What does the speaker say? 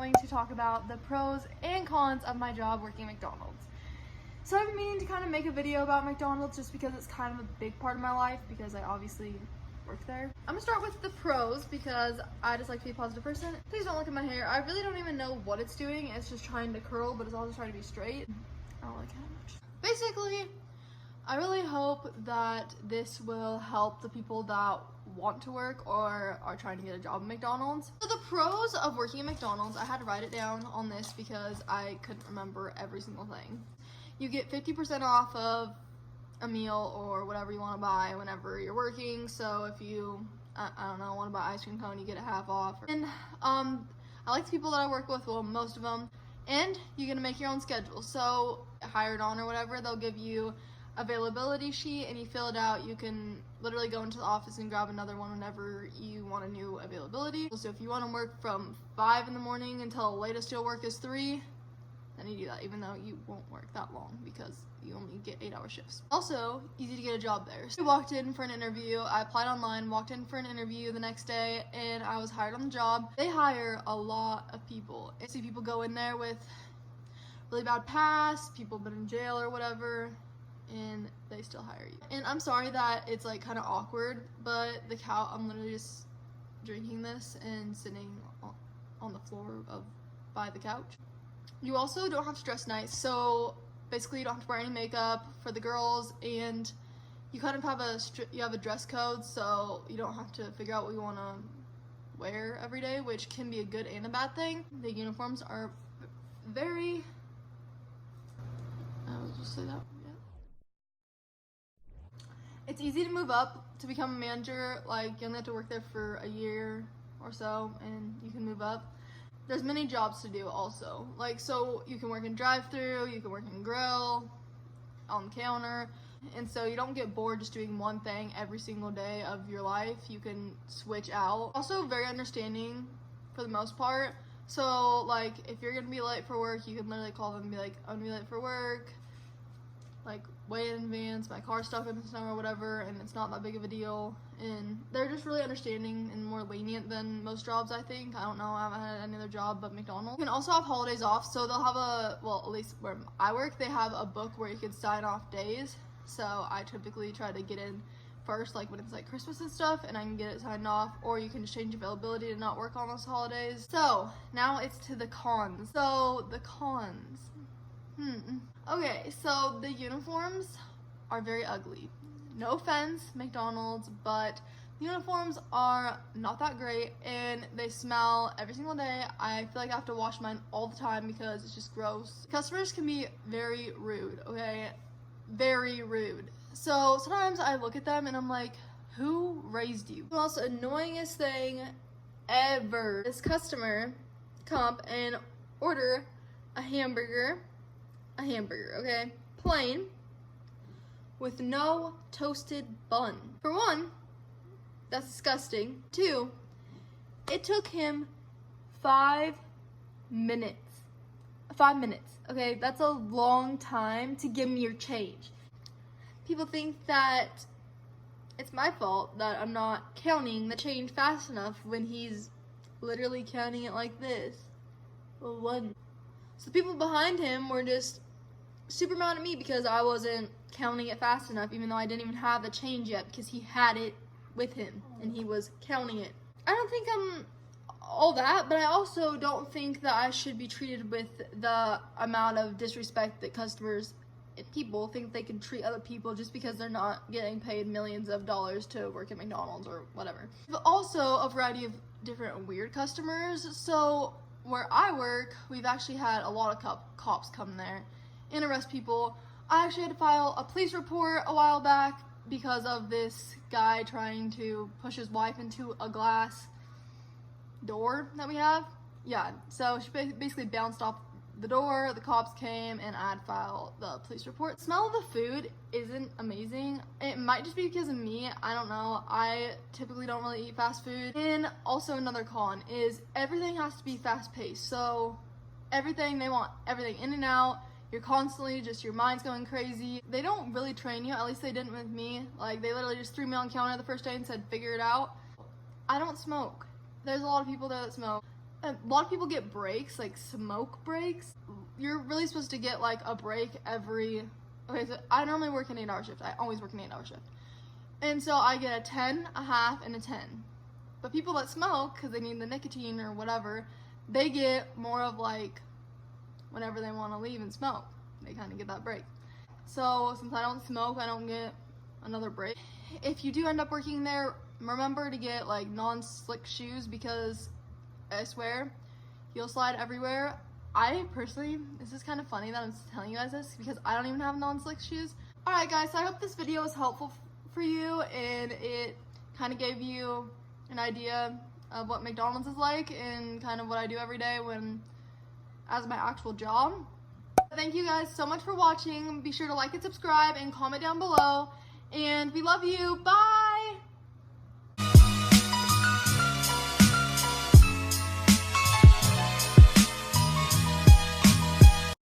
going to talk about the pros and cons of my job working at McDonald's. So I've been meaning to kind of make a video about McDonald's just because it's kind of a big part of my life because I obviously work there. I'm gonna start with the pros because I just like to be a positive person. Please don't look at my hair. I really don't even know what it's doing. It's just trying to curl, but it's also trying to be straight. I don't like it that much. Basically, I really hope that this will help the people that want to work or are trying to get a job at McDonald's. So the pros of working at McDonald's, I had to write it down on this because I couldn't remember every single thing. You get 50% off of a meal or whatever you want to buy whenever you're working. So if you, I don't know, want to buy ice cream cone, you get it half off. And I like the people that I work with, well, most of them. And you get to make your own schedule. So hired on or whatever, they'll give you availability sheet and you fill it out. You can literally go into the office and grab another one whenever you want a new availability. So if you want to work from 5 in the morning until the latest you'll work is 3, then you do that, even though you won't work that long because you only get 8-hour shifts. Also, easy to get a job there. So I walked in for an interview. I applied online, walked in for an interview the next day, and I was hired on the job. They hire a lot of people. I see people go in there with really bad past, people been in jail or whatever, and they still hire you. And I'm sorry that it's like kind of awkward, but the couch, I'm literally just drinking this and sitting on the floor by the couch. You also don't have to dress nice, so basically you don't have to wear any makeup for the girls, and you kind of have a dress code, so you don't have to figure out what you want to wear every day, which can be a good and a bad thing. The uniforms are very, I'll just say that. It's easy to move up to become a manager. Like, you only have to work there for a year or so and you can move up. There's many jobs to do also. Like, so you can work in drive-thru, you can work in grill, on the counter, and so you don't get bored just doing one thing every single day of your life. You can switch out. Also very understanding for the most part. So like, if you're gonna be late for work, you can literally call them and be like, I'm gonna be late for work, like way in advance, my car's stuck in the snow or whatever, and it's not that big of a deal. And they're just really understanding and more lenient than most jobs, I think. I don't know, I haven't had any other job but McDonald's. You can also have holidays off, so they'll have well, at least where I work, they have a book where you can sign off days. So I typically try to get in first, like when it's like Christmas and stuff, and I can get it signed off, or you can just change availability to not work on those holidays. So now it's to the cons. So the cons. Okay, so the uniforms are very ugly. No offense, McDonald's, but the uniforms are not that great and they smell every single day. I feel like I have to wash mine all the time because it's just gross. Customers can be very rude, okay? Very rude. So sometimes I look at them and I'm like, who raised you? The most annoyingest thing ever. This customer come and order a hamburger, okay? Plain, with no toasted bun. For one, that's disgusting. 2, it took him 5 minutes. 5 minutes, okay? That's a long time to give me your change. People think that it's my fault that I'm not counting the change fast enough when he's literally counting it like this. Well, one. So the people behind him were just super mad at me because I wasn't counting it fast enough, even though I didn't even have the change yet because he had it with him and he was counting it. I don't think I'm all that, but I also don't think that I should be treated with the amount of disrespect that customers and people think they can treat other people just because they're not getting paid millions of dollars to work at McDonald's or whatever. But also a variety of different weird customers. So where I work, we've actually had a lot of cops come there and arrest people. I actually had to file a police report a while back because of this guy trying to push his wife into a glass door that we have. Yeah, so she basically bounced off the door, the cops came, and I had to file the police report. The smell of the food isn't amazing. It might just be because of me, I don't know. I typically don't really eat fast food. And also another con is everything has to be fast paced. So everything, they want everything in and out. You're constantly just, your mind's going crazy. They don't really train you, at least they didn't with me. Like, they literally just threw me on counter the first day and said, figure it out. I don't smoke. There's a lot of people there that smoke. a lot of people get breaks, like smoke breaks. You're really supposed to get like a break every, okay, so I normally work an 8-hour shift. I always work an 8-hour shift. And so I get a 10, a half, and a 10. But people that smoke, because they need the nicotine or whatever, they get more of like whenever they want to leave and smoke. They kind of get that break. So since I don't smoke, I don't get another break. If you do end up working there, remember to get like non-slick shoes, because I swear you'll slide everywhere. I personally, this is kind of funny that I'm telling you guys this because I don't even have non-slick shoes. Alright guys, so I hope this video was helpful for you and it kind of gave you an idea of what McDonald's is like and kind of what I do every day as my actual job. Thank you guys so much for watching. Be sure to like and subscribe and comment down below. And we love you. Bye!